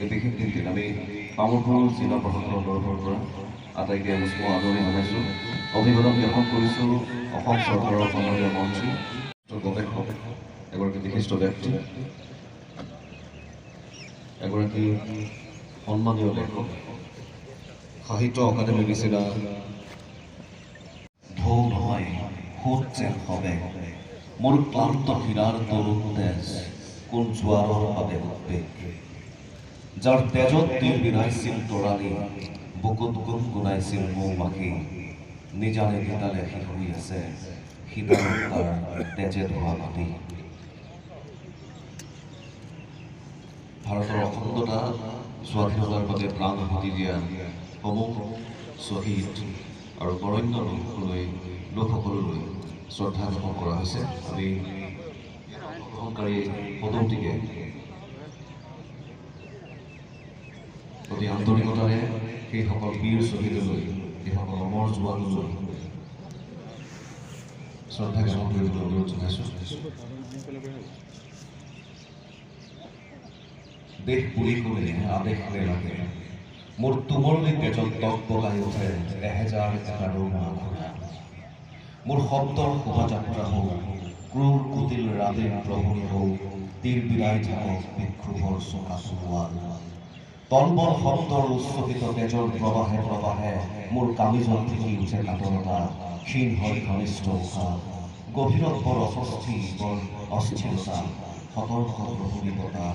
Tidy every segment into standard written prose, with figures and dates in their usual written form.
এই বিশেষ দিনটিত আমি কামৰূপ জিলা প্ৰশাসনৰ তৰফৰ পৰা আটাইকে উষ্ম আদৰণি জনাইছোঁ। অভিবাদন জ্ঞাপন কৰিছোঁ অসম চৰকাৰৰ সন্মানীয় মন্ত্ৰী গৱেষক, এগৰাকী বিশিষ্ট ব্যক্তি, এগৰাকী সন্মানীয় লেখক, সাহিত্য অকাডেমি নিচিনা ঢৌ নহয় সোঁত যেন হবে মোৰ ক্লান্ত হীৰাৰ তৰুণ তেজ কোন জোৱাৰৰ বাবে উদ্বেগ, যাৰ তেজত তীৰ বিনাইছিল তৰালী, বুকুত গুণগুণাইছিল মৌ-মাখি, নিজানে নিতালে শিশুৰি আছে শীতলৰ তাৰ তেজে ধোৱা মাটি। ভাৰতৰ অখণ্ডতা স্বাধীনতাৰ বাবে প্ৰাণ আহুতি দিয়া সমূহ শ্বহীদ আৰু বৰেণ্য লোকসকললৈ শ্ৰদ্ধা জ্ঞাপন কৰা হৈছে। আমি অংশগ্ৰহণকাৰী পদটিকে অতি আন্তৰিকতাৰে সেইসকল বীৰ শ্বহীদলৈ, সেইসকল অমৰ জোৱানলৈ শ্ৰদ্ধা জ্ঞাপন কৰিবলৈ অনুৰোধ জনাইছোঁ। দেশ বুলি ক'লে আদেশ নেলাগে, মোৰ তুমৰলি তেজত তক বগাই উঠে এহেজাৰ একাৰো মাঘৰা, মোৰ শব্দৰ শোভাযাত্ৰা হওক ক্ৰূৰ কুটিল ৰাতিৰ প্ৰহৰী হওক, তীৰ বিৰাই থাকক বিক্ষোভৰ চকা চোৱাল, তলবল শব্দৰ উচ্চকিত তেজৰ প্ৰবাহে প্ৰবাহে মোৰ কামিজত ফুটি উঠে কাতৰতা, ক্ষীণ হয় ঘনিষ্ঠ উশাহ, গভীৰত বৰ অস্বস্তি বৰ অস্থিৰতা, সতৰ্ক প্ৰহৰী বতাহ,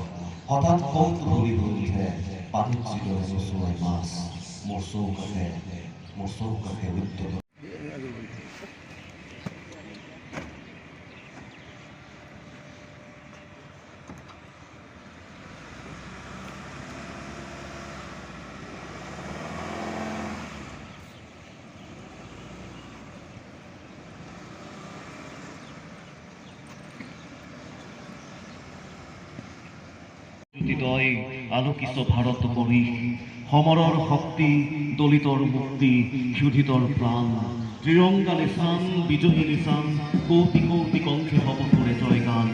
হঠাৎ কৌতুহলী হৈ উঠে পানীত যিদৰে নচুৱাই মাছ, মোৰ চৌকাষে উদ্যত আলোকিত ভাৰত পৰি সমৰৰ শক্তি, দলিতৰ মুক্তি, ক্ষুধিতৰ প্ৰাণ, ত্ৰিৰংগা নিশান, বিজয়ী নিশান, কৌটি কৌটি কণ্ঠে হ'ব কৰে জয়গান।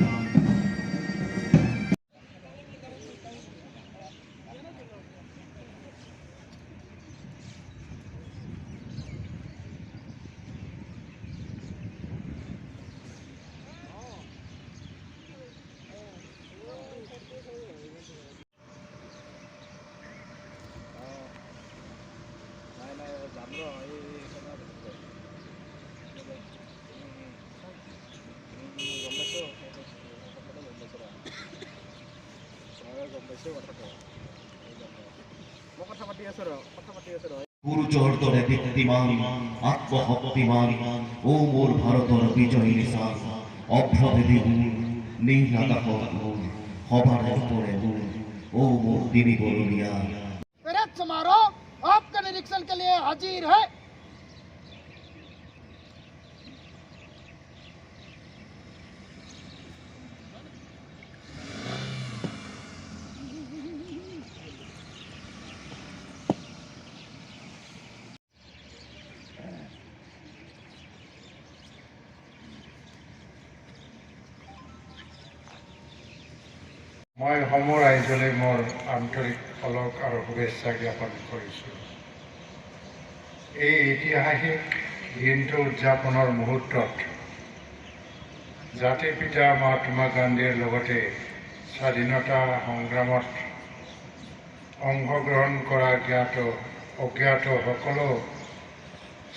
সূৰ্যৰ দৰে দীপ্তিমান আত্মশক্তিমান ও মোৰ ভাৰতৰ বিজয়ী নিশান, অভ্ৰভেদী মোৰ নীল আকাশত মোৰ সবাৰে ওপৰে মোৰ ও মোৰ তিনি বৰলীয়া। परेड समारोह आपका निरीक्षण के लिए हाजिर है। মই সমূহ ৰাইজলৈ মোৰ আন্তৰিক অলক আৰু শুভেচ্ছা জ্ঞাপন কৰিছোঁ। এই ঐতিহাসিক দিনটো উদযাপনৰ মুহূৰ্তত জাতিৰ পিতা মহাত্মা গান্ধীৰ লগতে স্বাধীনতা সংগ্ৰামত অংশগ্ৰহণ কৰা জ্ঞাত অজ্ঞাত সকলো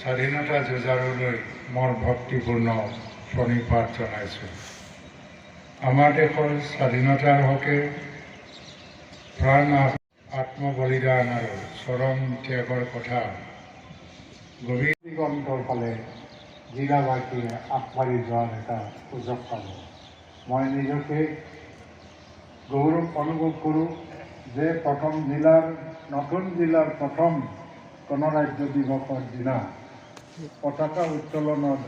স্বাধীনতা যুঁজাৰুলৈ মোৰ ভক্তিপূৰ্ণ প্ৰণিপাত জনাইছোঁ। আমাৰ দেশৰ স্বাধীনতাৰ হকে প্ৰাণ আত্মবলিদান আৰু চৰম ত্যাগৰ কথা গভীৰ দিগন্তৰ ফালে জিলাবাসীয়ে আগবাঢ়ি যোৱাৰ এটা সুযোগ পাব। মই নিজকে গৌৰৱ অনুভৱ কৰোঁ যে নতুন জিলাৰ প্ৰথম গণৰাজ্য দিৱসৰ দিনা পতাকা উত্তোলনৰ